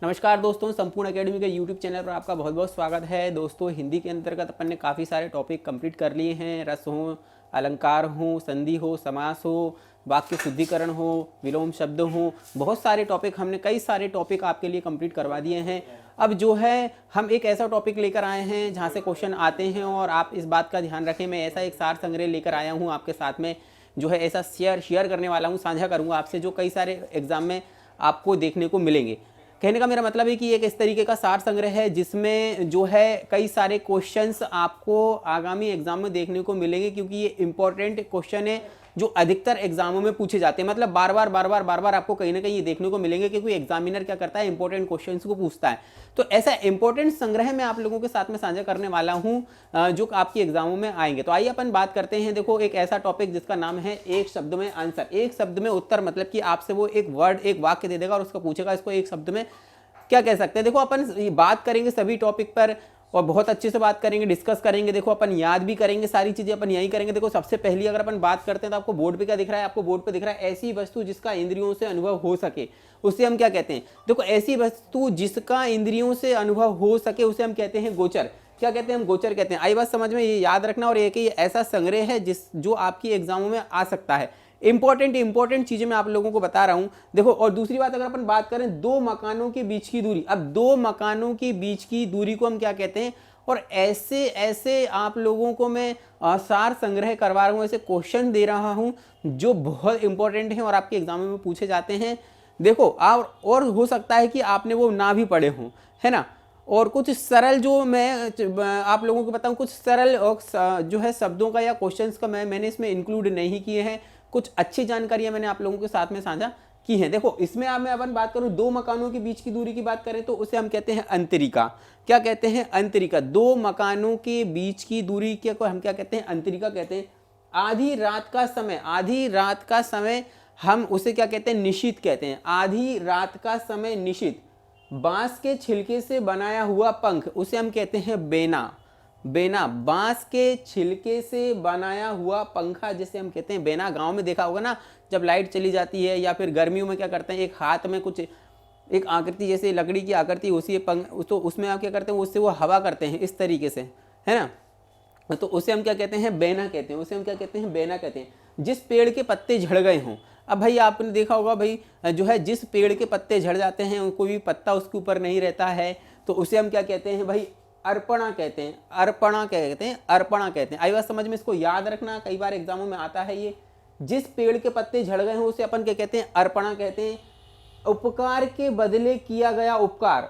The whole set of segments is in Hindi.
नमस्कार दोस्तों, संपूर्ण एकेडमी के यूट्यूब चैनल पर आपका बहुत बहुत स्वागत है। दोस्तों, हिंदी के अंतर्गत अपन ने काफ़ी सारे टॉपिक कंप्लीट कर लिए हैं। रस हो, अलंकार हो, संधि हो, समास हो, वाक्य शुद्धिकरण हो, विलोम शब्द हो, बहुत सारे टॉपिक हमने कई सारे टॉपिक आपके लिए कंप्लीट करवा दिए हैं। अब जो है हम एक ऐसा टॉपिक लेकर आए हैं जहाँ से क्वेश्चन आते हैं और आप इस बात का ध्यान रखें। मैं ऐसा एक सार संग्रह लेकर आया हूँ आपके साथ में, जो है ऐसा शेयर करने वाला हूँ, साझा करूँगा आपसे, जो कई सारे एग्जाम में आपको देखने को मिलेंगे। कहने का मेरा मतलब है कि एक इस तरीके का सार संग्रह है जिसमें जो है कई सारे क्वेश्चंस आपको आगामी एग्जाम में देखने को मिलेंगे, क्योंकि ये इंपॉर्टेंट क्वेश्चन है जो अधिकतर एग्जामों में पूछे जाते हैं। मतलब बार बार आपको कहीं ना कहीं ये देखने को मिलेंगे, क्योंकि एग्जामिनर क्या करता है, इंपॉर्टेंट क्वेश्चंस को पूछता है। तो ऐसा इंपॉर्टेंट संग्रह मैं आप लोगों के साथ में साझा करने वाला हूं जो आपकी एग्जामों में आएंगे। तो आइए अपन बात करते हैं। देखो, एक ऐसा टॉपिक जिसका नाम है एक शब्द में आंसर, एक शब्द में उत्तर। मतलब कि आपसे वो एक वर्ड, एक वाक्य दे देगा और उसका पूछेगा इसको एक शब्द में क्या कह सकते हैं। देखो, अपन बात करेंगे सभी टॉपिक पर और बहुत अच्छे से बात करेंगे, डिस्कस करेंगे। देखो, अपन याद भी करेंगे, सारी चीजें अपन यही करेंगे। देखो, सबसे पहली अगर अपन बात करते हैं तो आपको बोर्ड पे क्या दिख रहा है? आपको बोर्ड पे दिख रहा है ऐसी वस्तु जिसका इंद्रियों से अनुभव हो सके, उसे हम क्या कहते हैं? देखो, ऐसी वस्तु जिसका इंद्रियों से अनुभव हो सके उसे हम कहते हैं गोचर। क्या कहते हैं? हम गोचर कहते हैं। आई बात समझ में? ये याद रखना। और एक ही ऐसा संग्रह है जो आपकी एग्जामों में आ सकता है। इंपॉर्टेंट चीजें मैं आप लोगों को बता रहा हूं। देखो, और दूसरी बात, अगर अपन बात करें दो मकानों के बीच की दूरी, अब दो मकानों के बीच की दूरी को हम क्या कहते हैं? और ऐसे ऐसे आप लोगों को मैं सार संग्रह करवा रहा हूं, ऐसे क्वेश्चन दे रहा हूं जो बहुत इंपॉर्टेंट हैं और आपके एग्जाम में पूछे जाते हैं। देखो, और हो सकता है कि आपने वो ना भी पढ़े हों, है ना। और कुछ सरल जो मैं आप लोगों को बताऊं, कुछ सरल जो है शब्दों का या क्वेश्चंस का मैंने इसमें इंक्लूड नहीं किए हैं। कुछ अच्छी जानकारियां मैंने आप लोगों के साथ में साझा की है। देखो, इसमें मैं अपन बात करूं, दो मकानों के बीच की दूरी की बात करें तो उसे हम कहते हैं अंतरिका। क्या कहते हैं? अंतरिका। दो मकानों के बीच की दूरी को हम क्या कहते हैं? अंतरिका कहते हैं। आधी रात का समय हम उसे क्या कहते हैं? निशीथ कहते हैं। आधी रात का समय निशीथ। बांस के छिलके से बनाया हुआ पंख, उसे हम कहते हैं बेना। बांस के छिलके से बनाया हुआ पंखा जिसे हम कहते हैं बेना। गांव में देखा होगा ना, जब लाइट चली जाती है या फिर गर्मियों में क्या करते हैं, एक हाथ में कुछ एक आकृति जैसे लकड़ी की आकृति, उसी तो उसमें आप क्या करते हैं, उससे वो हवा करते हैं इस तरीके से, है ना। तो उसे हम क्या कहते हैं? बेना कहते हैं। उसे हम क्या कहते हैं? बेना कहते हैं। जिस पेड़ के पत्ते झड़ गए हों, अब भाई आपने देखा होगा भाई, जो है जिस पेड़ के पत्ते झड़ जाते हैं, कोई भी पत्ता उसके ऊपर नहीं रहता है, तो उसे हम क्या कहते हैं भाई? अर्पणा कहते हैं। अर्पणा कहते हैं। आई बात समझ में? इसको याद रखना, कई बार एग्जामों में आता है ये। जिस पेड़ के पत्ते झड़ गए हो उसे अपन क्या कहते हैं? अर्पणा कहते हैं। उपकार के बदले किया गया उपकार,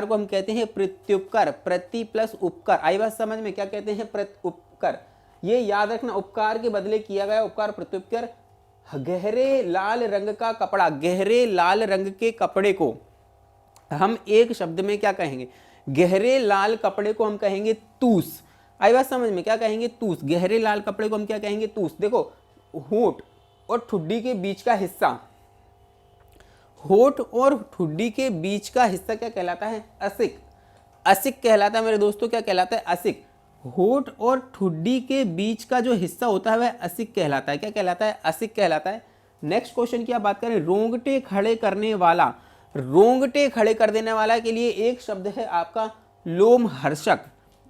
को हम कहते हैं प्रत्युपकार। प्रति प्लस उपकार। आई बात समझ में? क्या कहते हैं? प्रत्युपकार। ये याद रखना, उपकार के बदले किया गया उपकार, प्रत्युपकार। गहरे लाल रंग का कपड़ा, गहरे लाल रंग के कपड़े को हम एक शब्द में क्या कहेंगे? गहरे लाल कपड़े को हम कहेंगे तूस। आई बात समझ में? क्या कहेंगे? तूस। गहरे लाल कपड़े को हम क्या कहेंगे? तूस। देखो, होंठ और ठुड्डी के बीच का हिस्सा, होंठ और ठुड्डी के बीच का हिस्सा क्या कहलाता है? असिक। असिक कहलाता है मेरे दोस्तों। क्या कहलाता है? असिक। होंठ और ठुड्डी के बीच का जो हिस्सा होता है वह असिक कहलाता है। क्या कहलाता है? असिक कहलाता है। नेक्स्ट क्वेश्चन की आप बात करें, रोंगटे खड़े करने वाला, रोंगटे खड़े कर देने वाला के लिए एक शब्द है आपका लोमहर्षक।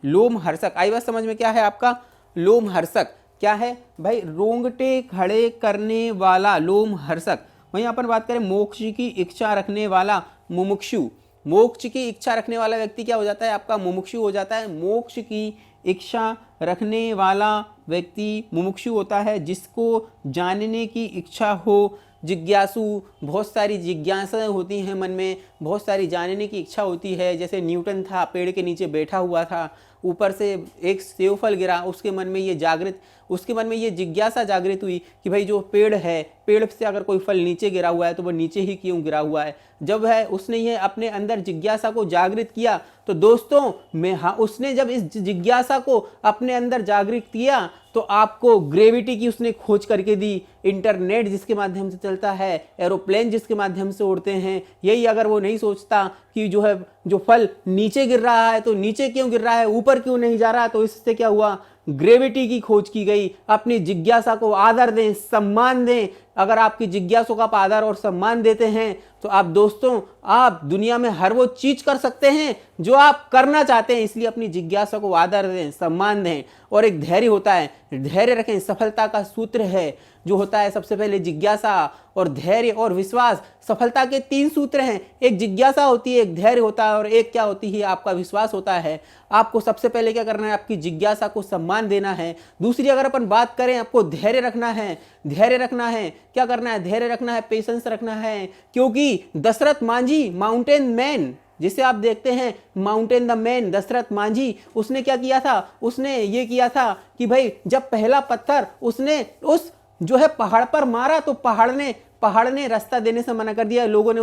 लोमहर्षक। आई बात समझ में? क्या है आपका? लोमहर्षक। क्या है भाई? रोंगटे खड़े करने वाला, लोमहर्षक। वहीं अपन बात करें मोक्ष की इच्छा रखने वाला, मुमुक्षु। मोक्ष की इच्छा रखने वाला व्यक्ति क्या हो जाता है आपका? मुमुक्षु हो जाता है। मोक्ष की इच्छा रखने वाला व्यक्ति मुमुक्षु होता है। जिसको जानने की इच्छा हो, जिज्ञासु। बहुत सारी जिज्ञासाएं होती हैं मन में, बहुत सारी जानने की इच्छा होती है। जैसे न्यूटन था, पेड़ के नीचे बैठा हुआ था, ऊपर से एक सेब फल गिरा, उसके मन में ये जिज्ञासा जागृत हुई कि भाई जो पेड़ है, पेड़ से अगर कोई फल नीचे गिरा हुआ है तो वह नीचे ही क्यों गिरा हुआ है। जब है उसने ये अपने अंदर जिज्ञासा को जागृत किया तो दोस्तों उसने जब इस जिज्ञासा को अपने अंदर जागृत किया तो आपको ग्रेविटी की उसने खोज करके दी। इंटरनेट जिसके माध्यम से चलता है, एरोप्लेन जिसके माध्यम से उड़ते हैं, यही अगर वो नहीं सोचता कि जो फल नीचे गिर रहा है तो नीचे क्यों गिर रहा है, ऊपर क्यों नहीं जा रहा, तो इससे क्या हुआ? ग्रेविटी की खोज की गई। अपनी जिज्ञासा को आदर दें, सम्मान दें, अगर आपकी जिज्ञासों का आप आदर और सम्मान देते हैं तो आप दोस्तों, आप दुनिया में हर वो चीज कर सकते हैं जो आप करना चाहते हैं। इसलिए अपनी जिज्ञासा को आदर दें, सम्मान दें। और एक धैर्य होता है, धैर्य रखें। सफलता का सूत्र है जो होता है सबसे पहले जिज्ञासा और धैर्य और विश्वास। सफलता के 3 सूत्र हैं। एक जिज्ञासा होती है, एक धैर्य होता है और एक क्या होती है, आपका विश्वास होता है। आपको सबसे पहले क्या करना है, आपकी जिज्ञासा को सम्मान देना है। दूसरी अगर अपन बात करें, आपको धैर्य रखना है। धैर्य रखना है, क्या करना है, धैर्य रखना है, पेशेंस रखना है। क्योंकि दशरथ मांझी, माउंटेन मैन जिसे आप देखते हैं, mountain the man, Dashrath Manjhi, उसने क्या किया था, उसने ये किया था कि भाई जब पहला पत्थर उसने उस जो है पहाड़ पर मारा तो पहाड़ ने रास्ता देने से मना कर दिया। लोगों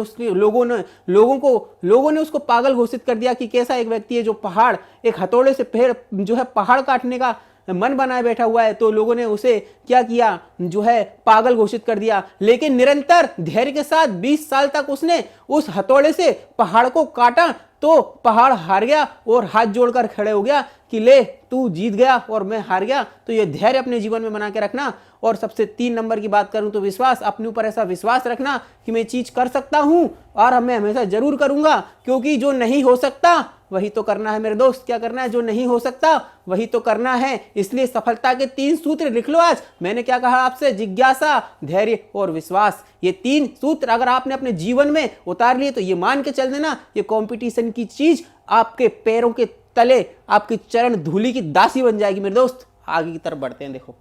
ने उसको पागल घोषित कर दिया कि कैसा एक व्यक्ति है जो पहाड़, एक हथौड़े से पेड़ जो है पहाड़ काटने का मन बनाए बैठा हुआ है। तो लोगों ने उसे क्या किया, जो है पागल घोषित कर दिया। लेकिन निरंतर धैर्य के साथ 20 साल तक उसने उस हथौड़े से पहाड़ को काटा तो पहाड़ हार गया और हाथ जोड़कर खड़े हो गया कि ले तू जीत गया और मैं हार गया। तो ये धैर्य अपने जीवन में बना के रखना। और सबसे 3 नंबर की बात करूं तो विश्वास, अपने ऊपर ऐसा विश्वास रखना कि मैं चीज कर सकता हूं और मैं हमेशा जरूर करूंगा। क्योंकि जो नहीं हो सकता वही तो करना है मेरे दोस्त। क्या करना है, जो नहीं हो सकता वही तो करना है। इसलिए सफलता के 3 सूत्र लिख लो। आज मैंने क्या कहा आपसे, जिज्ञासा, धैर्य और विश्वास। ये 3 सूत्र अगर आपने अपने जीवन में उतार लिए तो ये मान के चल देना, ये कंपटीशन की चीज आपके पैरों के तले, आपकी चरण धूलि की दासी बन जाएगी मेरे दोस्त। आगे की तरफ बढ़ते हैं। देखो,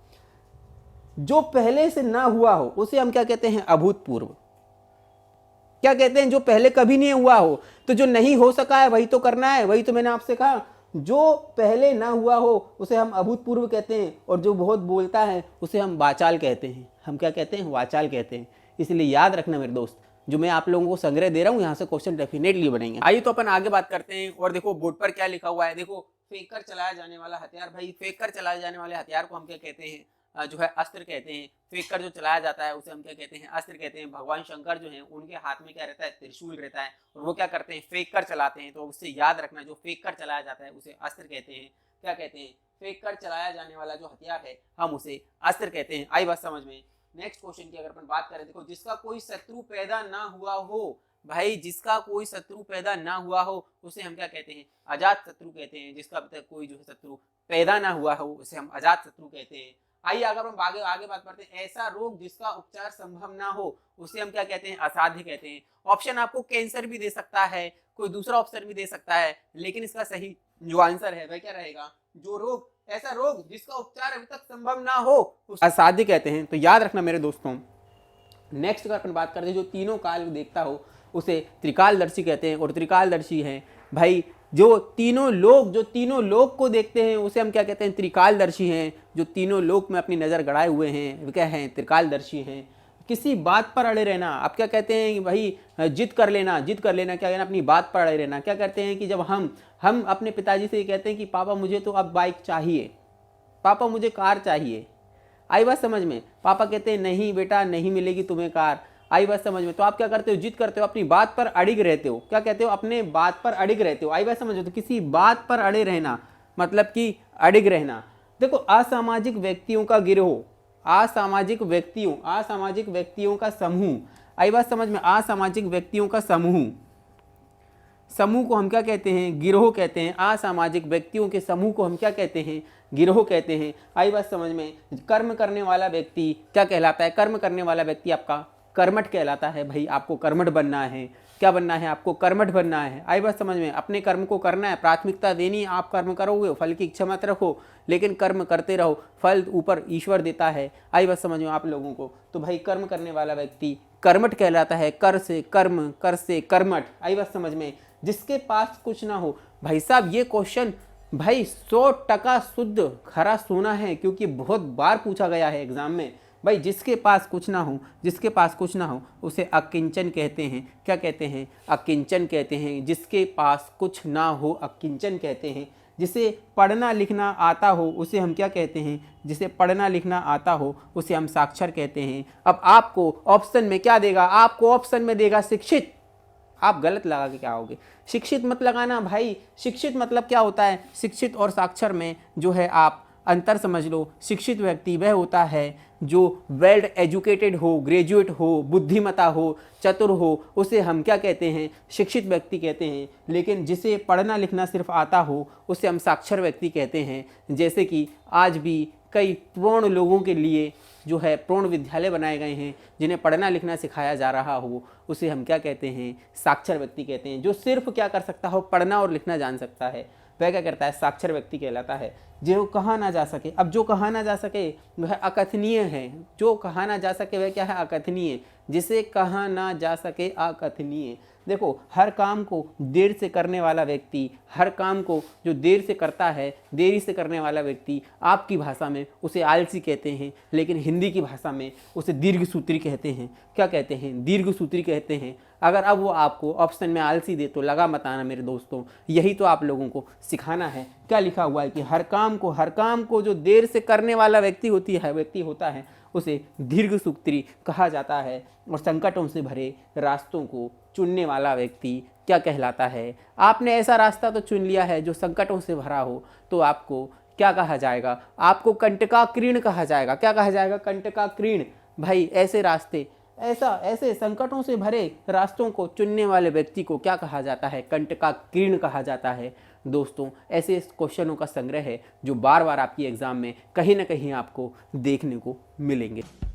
जो पहले से ना हुआ हो उसे हम क्या कहते हैं, अभूतपूर्व। क्या कहते हैं, जो पहले कभी नहीं हुआ हो। तो जो नहीं हो सका है वही तो करना है। वही तो मैंने आपसे कहा, जो पहले ना हुआ हो उसे हम अभूतपूर्व कहते हैं। और जो बहुत बोलता है उसे हम वाचाल कहते हैं। हम क्या कहते हैं, वाचाल कहते हैं। इसलिए याद रखना मेरे दोस्त, जो मैं आप लोगों को संग्रह दे रहा हूं, यहाँ से क्वेश्चन डेफिनेटली बनेंगे। आइए तो अपन आगे बात करते हैं। और देखो बोर्ड पर क्या लिखा हुआ है, देखो, फेंक कर चलाया जाने वाला हथियार। भाई फेंक कर चलाए जाने वाले हथियार को हम क्या कहते हैं, जो है अस्त्र कहते हैं। फेंक कर जो चलाया जाता है उसे हम क्या कहते हैं, अस्त्र कहते हैं। भगवान शंकर जो है उनके हाथ में क्या रहता है, त्रिशूल रहता है और वो क्या करते हैं, फेंक कर चलाते हैं। तो उससे याद रखना, जो फेंक कर चलाया जाता है उसे अस्त्र कहते हैं। क्या कहते हैं, फेंक कर चलाया जाने वाला जो हथियार है हम उसे अस्त्र कहते हैं। आई बात समझ में। नेक्स्ट क्वेश्चन की अगर अपन बात करें, देखो, जिसका कोई शत्रु पैदा ना हुआ हो। भाई जिसका कोई शत्रु पैदा ना हुआ हो उसे हम क्या कहते हैं, अजात शत्रु कहते हैं। जिसका अब तक कोई जो है शत्रु पैदा ना हुआ हो उसे हम अजात शत्रु कहते हैं। आइए अगर हम आगे बात करते हैं, ऐसा रोग जिसका उपचार संभव ना हो उसे हम क्या कहते हैं, असाध्य कहते हैं। ऑप्शन आपको कैंसर भी दे सकता है, कोई दूसरा ऑप्शन भी दे सकता है, लेकिन इसका सही जो आंसर है वह क्या रहेगा, जो रोग, ऐसा रोग जिसका उपचार अभी तक संभव ना हो उसे असाध्य कहते हैं। तो याद रखना मेरे दोस्तों। नेक्स्ट अगर अपन बात करते हैं, जो तीनों काल देखता हो उसे त्रिकालदर्शी कहते हैं। और त्रिकालदर्शी है भाई जो तीनों लोक को देखते हैं उसे हम क्या कहते हैं, त्रिकालदर्शी हैं। जो तीनों लोक में अपनी नज़र गड़ाए हुए हैं वो क्या हैं, त्रिकालदर्शी हैं। किसी बात पर अड़े रहना, आप क्या कहते हैं कि भाई जिद कर लेना, क्या कहना, अपनी बात पर अड़े रहना। क्या करते हैं कि जब हम अपने पिताजी से ये कहते हैं कि पापा मुझे तो अब बाइक चाहिए, पापा मुझे कार चाहिए। आई बात समझ में। पापा कहते हैं नहीं बेटा, नहीं मिलेगी तुम्हें कार। आई बात समझ में। तो आप क्या करते हो, जिद करते हो, अपनी बात पर अड़िग रहते हो। क्या कहते हो, अपने बात पर अड़िग रहते हो। आई बात समझ में। तो किसी बात पर अड़े रहना मतलब कि अड़िग रहना। देखो, असामाजिक व्यक्तियों का गिरोह, असामाजिक व्यक्तियों का समूह। आई बात समझ में। असामाजिक व्यक्तियों का समूह को हम क्या कहते हैं, गिरोह कहते हैं। असामाजिक व्यक्तियों के समूह को हम क्या कहते हैं, गिरोह कहते हैं। आई बात समझ में। कर्म करने वाला व्यक्ति क्या कहलाता है, कर्म करने वाला व्यक्ति आपका कर्मठ कहलाता है। भाई आपको कर्मठ बनना है। क्या बनना है, आपको कर्मठ बनना है। आई बात समझ में। अपने कर्म को करना है, प्राथमिकता देनी है। आप कर्म करोगे, फल की इच्छा मत रखो, लेकिन कर्म करते रहो, फल ऊपर ईश्वर देता है। आई बात समझ में आप लोगों को। तो भाई कर्म करने वाला व्यक्ति कर्मठ कहलाता है। कर से कर्म, कर से कर्मठ। आई बात समझ में। जिसके पास कुछ ना हो, भाई साहब ये क्वेश्चन भाई 100% शुद्ध खरा सोना है, क्योंकि बहुत बार पूछा गया है एग्जाम में। भाई जिसके पास कुछ ना हो उसे अकिंचन कहते हैं। क्या कहते हैं, अकिंचन कहते हैं। जिसके पास कुछ ना हो अकिंचन कहते हैं। जिसे पढ़ना लिखना आता हो उसे हम क्या कहते हैं, जिसे पढ़ना लिखना आता हो उसे हम साक्षर कहते हैं। अब आपको ऑप्शन में क्या देगा, आपको ऑप्शन में देगा शिक्षित। आप गलत लगा के क्या होगे, शिक्षित मत लगाना भाई। शिक्षित मतलब क्या होता है, शिक्षित और साक्षर में जो है आप अंतर समझ लो। शिक्षित व्यक्ति वह होता है जो वेल एजुकेटेड हो, ग्रेजुएट हो, बुद्धिमता हो, चतुर हो, उसे हम क्या कहते हैं? शिक्षित व्यक्ति कहते हैं। लेकिन जिसे पढ़ना लिखना सिर्फ आता हो उसे हम साक्षर व्यक्ति कहते हैं। जैसे कि आज भी कई प्रौढ़ लोगों के लिए जो है प्रौढ़ विद्यालय बनाए गए हैं जिन्हें पढ़ना लिखना सिखाया जा रहा हो, उसे हम क्या कहते हैं? साक्षर व्यक्ति कहते हैं। जो सिर्फ क्या कर सकता हो? पढ़ना और लिखना जान सकता है, वह क्या करता है? साक्षर व्यक्ति कहलाता है। जो कहा ना जा सके, अब जो कहा ना जा सके वह अकथनीय है। जो कहा ना जा सके वह क्या है? अकथनीय। जिसे कहा ना जा सके अकथनीय। देखो, हर काम को देर से करने वाला व्यक्ति, हर काम को जो देर से करता है, देरी से करने वाला व्यक्ति, आपकी भाषा में उसे आलसी कहते हैं, लेकिन हिंदी की भाषा में उसे दीर्घसूत्री कहते हैं। क्या कहते हैं? दीर्घसूत्री कहते हैं। अगर अब वो आपको ऑप्शन में आलसी दे तो लगा मत आना मेरे दोस्तों, यही तो आप लोगों को सिखाना है। क्या लिखा हुआ है कि हर काम को जो देर से करने वाला व्यक्ति होता है उसे दीर्घसूत्री कहा जाता है। और संकटों से भरे रास्तों को चुनने वाला व्यक्ति क्या कहलाता है? आपने ऐसा रास्ता तो चुन लिया है जो संकटों से भरा हो, तो आपको क्या कहा जाएगा? आपको कंटकाकीर्ण कहा जाएगा। क्या कहा जाएगा? कंटकाकीर्ण। भाई ऐसे रास्ते, ऐसे संकटों से भरे रास्तों को चुनने वाले व्यक्ति को क्या कहा जाता है? कंटकाकीर्ण कहा जाता है। दोस्तों, ऐसे क्वेश्चनों का संग्रह है जो बार बार आपकी एग्जाम में कहीं ना कहीं आपको देखने को मिलेंगे।